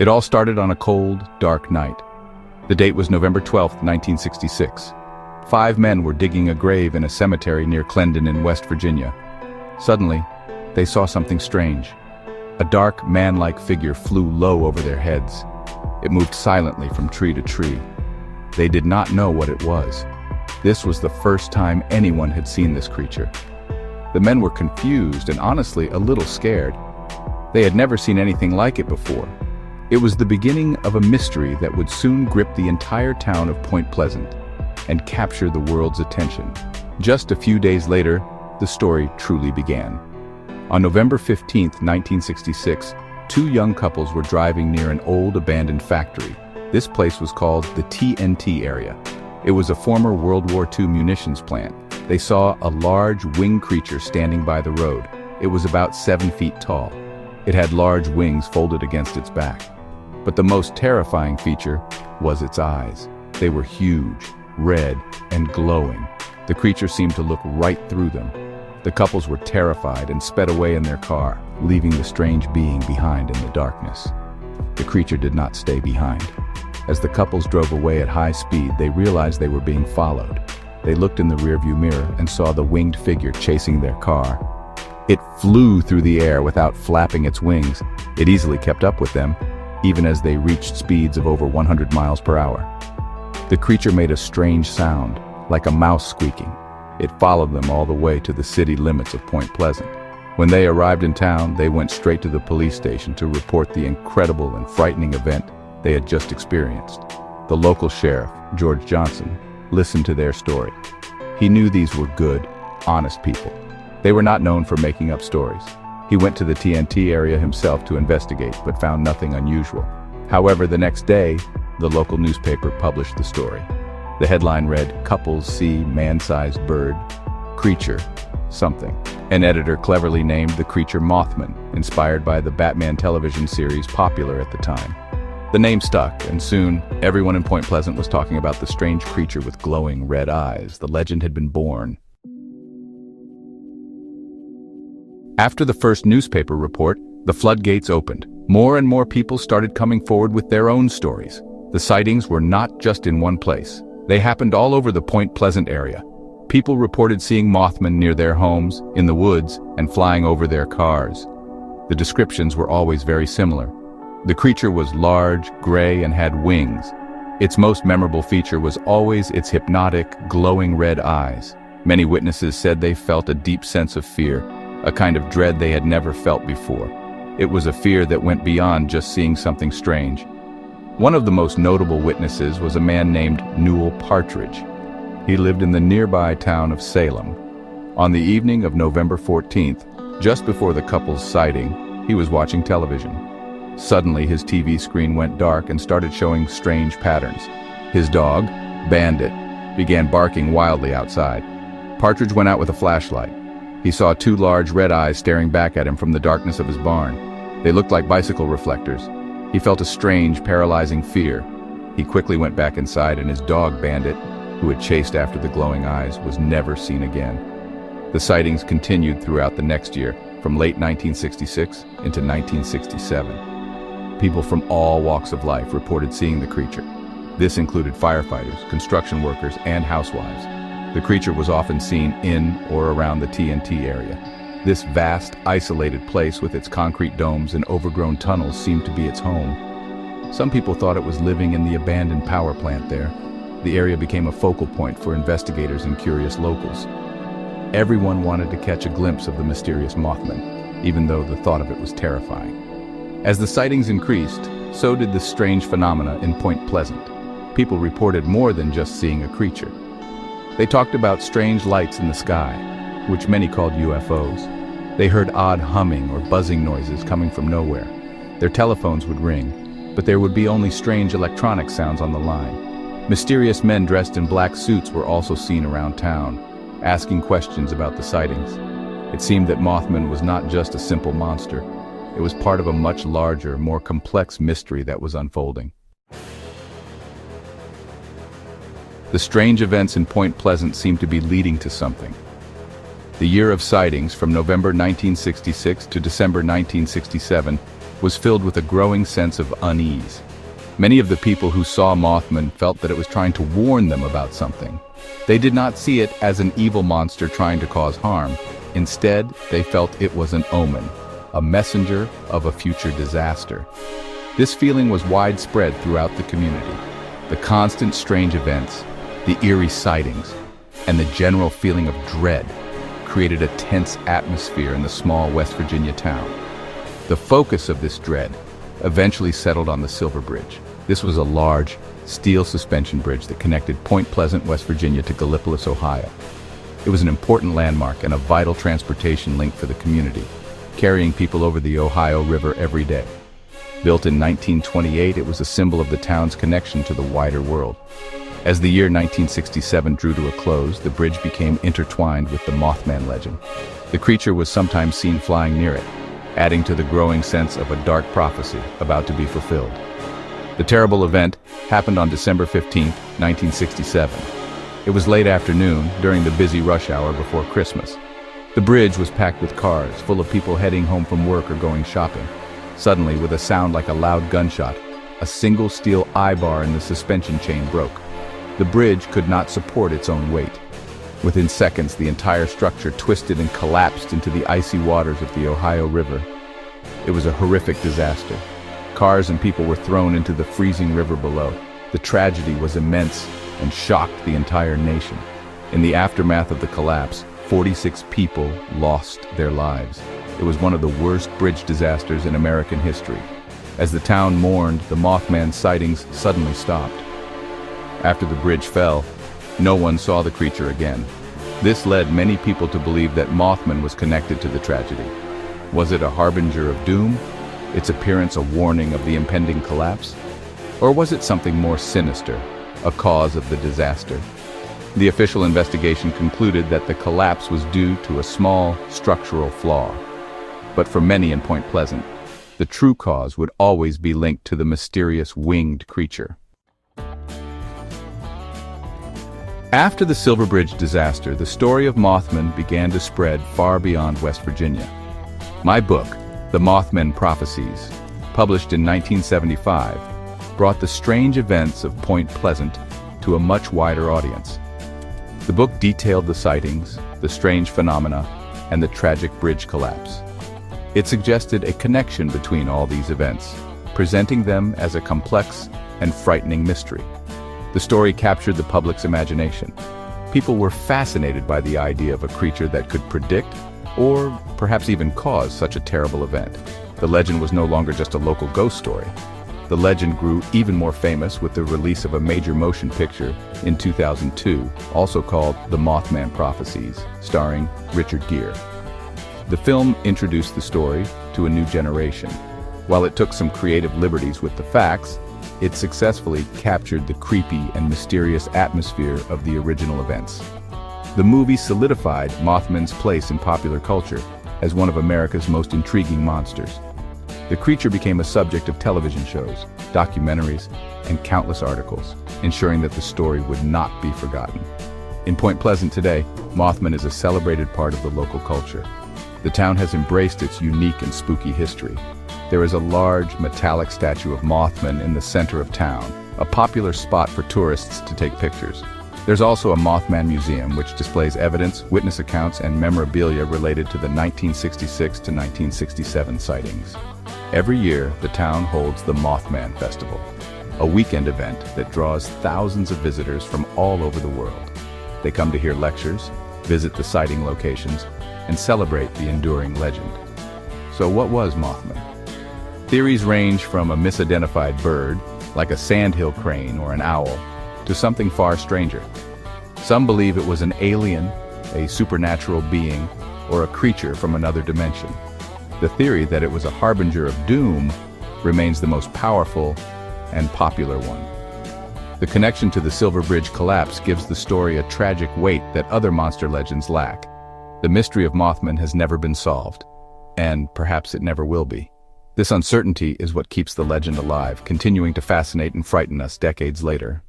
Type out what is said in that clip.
It all started on a cold, dark night. The date was November 12, 1966. 5 men were digging a grave in a cemetery near Clendon in West Virginia. Suddenly, they saw something strange. A dark, man-like figure flew low over their heads. It moved silently from tree to tree. They did not know what it was. This was the first time anyone had seen this creature. The men were confused and honestly a little scared. They had never seen anything like it before. It was the beginning of a mystery that would soon grip the entire town of Point Pleasant and capture the world's attention. Just a few days later, the story truly began. On November 15, 1966, 2 young couples were driving near an old abandoned factory. This place was called the TNT area. It was a former World War II munitions plant. They saw a large winged creature standing by the road. It was about 7 feet tall. It had large wings folded against its back. But the most terrifying feature was its eyes. They were huge, red, and glowing. The creature seemed to look right through them. The couples were terrified and sped away in their car, leaving the strange being behind in the darkness. The creature did not stay behind. As the couples drove away at high speed, they realized they were being followed. They looked in the rearview mirror and saw the winged figure chasing their car. It flew through the air without flapping its wings. It easily kept up with them, even as they reached speeds of over 100 miles per hour. The creature made a strange sound, like a mouse squeaking. It followed them all the way to the city limits of Point Pleasant. When they arrived in town, they went straight to the police station to report the incredible and frightening event they had just experienced. The local sheriff, George Johnson, listened to their story. He knew these were good, honest people. They were not known for making up stories. He went to the TNT area himself to investigate, but found nothing unusual. However, the next day, the local newspaper published the story. The headline read, "Couples see man-sized bird, creature, something." An editor cleverly named the creature Mothman, inspired by the Batman television series popular at the time. The name stuck, and soon, everyone in Point Pleasant was talking about the strange creature with glowing red eyes. The legend had been born. After the first newspaper report, the floodgates opened. More and more people started coming forward with their own stories. The sightings were not just in one place. They happened all over the Point Pleasant area. People reported seeing Mothman near their homes, in the woods, and flying over their cars. The descriptions were always very similar. The creature was large, gray, and had wings. Its most memorable feature was always its hypnotic, glowing red eyes. Many witnesses said they felt a deep sense of fear, a kind of dread they had never felt before. It was a fear that went beyond just seeing something strange. One of the most notable witnesses was a man named Newell Partridge. He lived in the nearby town of Salem. On the evening of November 14th, just before the couple's sighting, he was watching television. Suddenly, his TV screen went dark and started showing strange patterns. His dog, Bandit, began barking wildly outside. Partridge went out with a flashlight. He saw 2 large red eyes staring back at him from the darkness of his barn. They looked like bicycle reflectors. He felt a strange, paralyzing fear. He quickly went back inside, and his dog, Bandit, who had chased after the glowing eyes, was never seen again. The sightings continued throughout the next year, from late 1966 into 1967. People from all walks of life reported seeing the creature. This included firefighters, construction workers, and housewives. The creature was often seen in or around the TNT area. This vast, isolated place with its concrete domes and overgrown tunnels seemed to be its home. Some people thought it was living in the abandoned power plant there. The area became a focal point for investigators and curious locals. Everyone wanted to catch a glimpse of the mysterious Mothman, even though the thought of it was terrifying. As the sightings increased, so did the strange phenomena in Point Pleasant. People reported more than just seeing a creature. They talked about strange lights in the sky, which many called UFOs. They heard odd humming or buzzing noises coming from nowhere. Their telephones would ring, but there would be only strange electronic sounds on the line. Mysterious men dressed in black suits were also seen around town, asking questions about the sightings. It seemed that Mothman was not just a simple monster. It was part of a much larger, more complex mystery that was unfolding. The strange events in Point Pleasant seemed to be leading to something. The year of sightings, from November 1966 to December 1967, was filled with a growing sense of unease. Many of the people who saw Mothman felt that it was trying to warn them about something. They did not see it as an evil monster trying to cause harm. Instead, they felt it was an omen, a messenger of a future disaster. This feeling was widespread throughout the community. The constant strange events, the eerie sightings, and the general feeling of dread created a tense atmosphere in the small West Virginia town. The focus of this dread eventually settled on the Silver Bridge. This was a large, steel suspension bridge that connected Point Pleasant, West Virginia to Gallipolis, Ohio. It was an important landmark and a vital transportation link for the community, carrying people over the Ohio River every day. Built in 1928, it was a symbol of the town's connection to the wider world. As the year 1967 drew to a close, the bridge became intertwined with the Mothman legend. The creature was sometimes seen flying near it, adding to the growing sense of a dark prophecy about to be fulfilled. The terrible event happened on December 15, 1967. It was late afternoon, during the busy rush hour before Christmas. The bridge was packed with cars, full of people heading home from work or going shopping. Suddenly, with a sound like a loud gunshot, a single steel eye-bar in the suspension chain broke. The bridge could not support its own weight. Within seconds, the entire structure twisted and collapsed into the icy waters of the Ohio River. It was a horrific disaster. Cars and people were thrown into the freezing river below. The tragedy was immense and shocked the entire nation. In the aftermath of the collapse, 46 people lost their lives. It was one of the worst bridge disasters in American history. As the town mourned, the Mothman sightings suddenly stopped. After the bridge fell, no one saw the creature again. This led many people to believe that Mothman was connected to the tragedy. Was it a harbinger of doom? Its appearance a warning of the impending collapse? Or was it something more sinister, a cause of the disaster? The official investigation concluded that the collapse was due to a small structural flaw. But for many in Point Pleasant, the true cause would always be linked to the mysterious winged creature. After the Silver Bridge disaster, the story of Mothman began to spread far beyond West Virginia. My book, The Mothman Prophecies, published in 1975, brought the strange events of Point Pleasant to a much wider audience. The book detailed the sightings, the strange phenomena, and the tragic bridge collapse. It suggested a connection between all these events, presenting them as a complex and frightening mystery. The story captured the public's imagination. People were fascinated by the idea of a creature that could predict, or perhaps even cause, such a terrible event. The legend was no longer just a local ghost story. The legend grew even more famous with the release of a major motion picture in 2002, also called The Mothman Prophecies, starring Richard Gere. The film introduced the story to a new generation. While it took some creative liberties with the facts, it successfully captured the creepy and mysterious atmosphere of the original events. The movie solidified Mothman's place in popular culture as one of America's most intriguing monsters. The creature became a subject of television shows, documentaries, and countless articles, ensuring that the story would not be forgotten. In Point Pleasant today, Mothman is a celebrated part of the local culture. The town has embraced its unique and spooky history. There is a large, metallic statue of Mothman in the center of town, a popular spot for tourists to take pictures. There's also a Mothman museum, which displays evidence, witness accounts, and memorabilia related to the 1966 to 1967 sightings. Every year, the town holds the Mothman Festival, a weekend event that draws thousands of visitors from all over the world. They come to hear lectures, visit the sighting locations, and celebrate the enduring legend. So what was Mothman? Theories range from a misidentified bird, like a sandhill crane or an owl, to something far stranger. Some believe it was an alien, a supernatural being, or a creature from another dimension. The theory that it was a harbinger of doom remains the most powerful and popular one. The connection to the Silver Bridge collapse gives the story a tragic weight that other monster legends lack. The mystery of Mothman has never been solved, and perhaps it never will be. This uncertainty is what keeps the legend alive, continuing to fascinate and frighten us decades later.